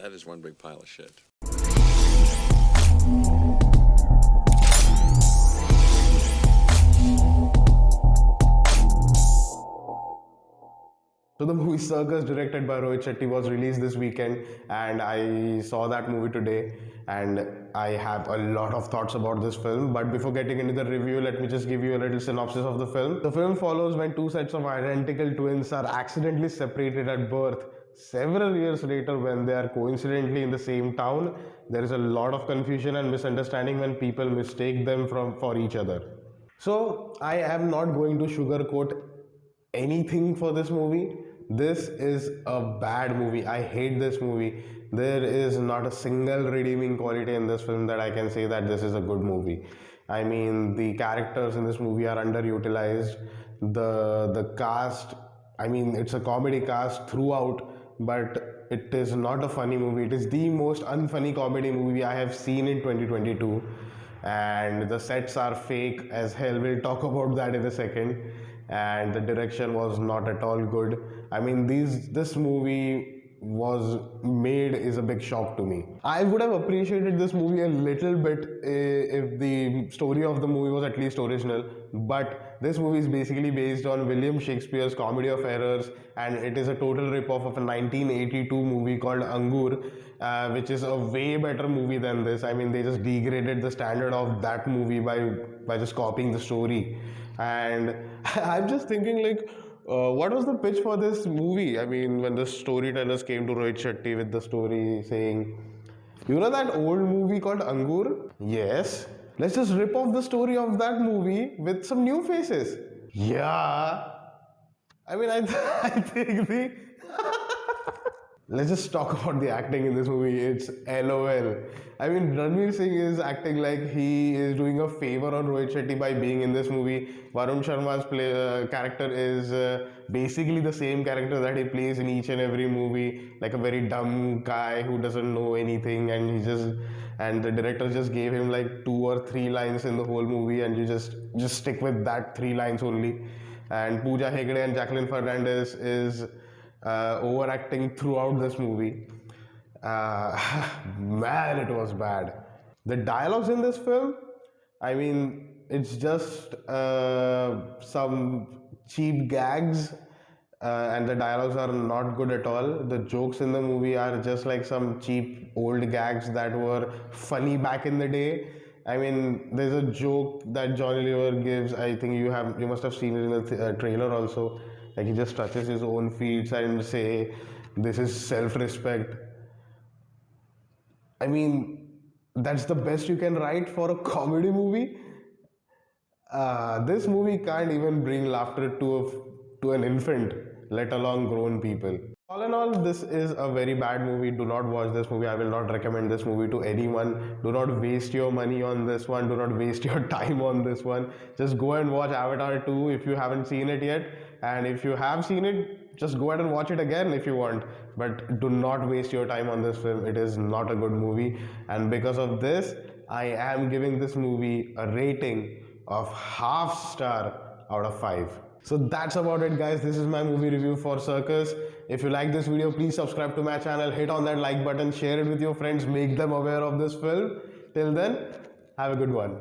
That is one big pile of shit. So the movie Circus, directed by Rohit Shetty, was released this weekend, and I saw that movie today, and I have a lot of thoughts about this film. But before getting into the review, let me just give you a little synopsis of the film. The film follows when two sets of identical twins are accidentally separated at birth. Several years later, when they are coincidentally in the same town, there is a lot of confusion and misunderstanding when people mistake them for each other. So I am not going to sugarcoat anything for this movie. This is a bad movie. I hate this movie. There is not a single redeeming quality in this film that I can say that this is a good movie. I mean, the characters in this movie are underutilized. The cast, I mean, it's a comedy cast throughout, but it is not a funny movie. It is the most unfunny comedy movie I have seen in 2022, and the sets are fake as hell. We'll talk about that in a second. And the direction was not at all good. I mean, this movie was made is a big shock to me. I would have appreciated this movie a little bit if the story of the movie was at least original, but this movie is basically based on William Shakespeare's Comedy of Errors, and it is a total rip-off of a 1982 movie called Angur, which is a way better movie than this. I mean, they just degraded the standard of that movie by just copying the story. And I'm just thinking, like, what was the pitch for this movie? I mean, when the storytellers came to Rohit Shetty with the story saying, you know that old movie called Angur? Yes. Let's just rip off the story of that movie with some new faces. Yeah. I mean, I think the... Let's just talk about the acting in this movie. It's LOL. I mean, Ranveer Singh is acting like he is doing a favor on Rohit Shetty by being in this movie. Varun Sharma's character is basically the same character that he plays in each and every movie, like a very dumb guy who doesn't know anything, and the director just gave him like 2 or 3 lines in the whole movie, and you just stick with that 3 lines only. And Pooja Hegde and Jacqueline Fernandez is overacting throughout this movie. Man, it was bad. The dialogues in this film, I mean, it's just some cheap gags, and the dialogues are not good at all. The jokes in the movie are just like some cheap old gags that were funny back in the day. I mean, there's a joke that Johnny Lever gives. I think you must have seen it in the trailer also. Like, he just touches his own feet and say, "This is self-respect." I mean, that's the best you can write for a comedy movie. This movie can't even bring laughter to an infant, let alone grown people. All in all, this is a very bad movie. Do not watch this movie. I will not recommend this movie to anyone. Do not waste your money on this one. Do not waste your time on this one. Just go and watch Avatar 2 if you haven't seen it yet. And if you have seen it, just go ahead and watch it again if you want. But do not waste your time on this film. It is not a good movie. And because of this, I am giving this movie a rating of half star out of 5. So that's about it, guys. This is my movie review for Circus. If you like this video, please subscribe to my channel, hit on that like button, share it with your friends, make them aware of this film. Till then, have a good one.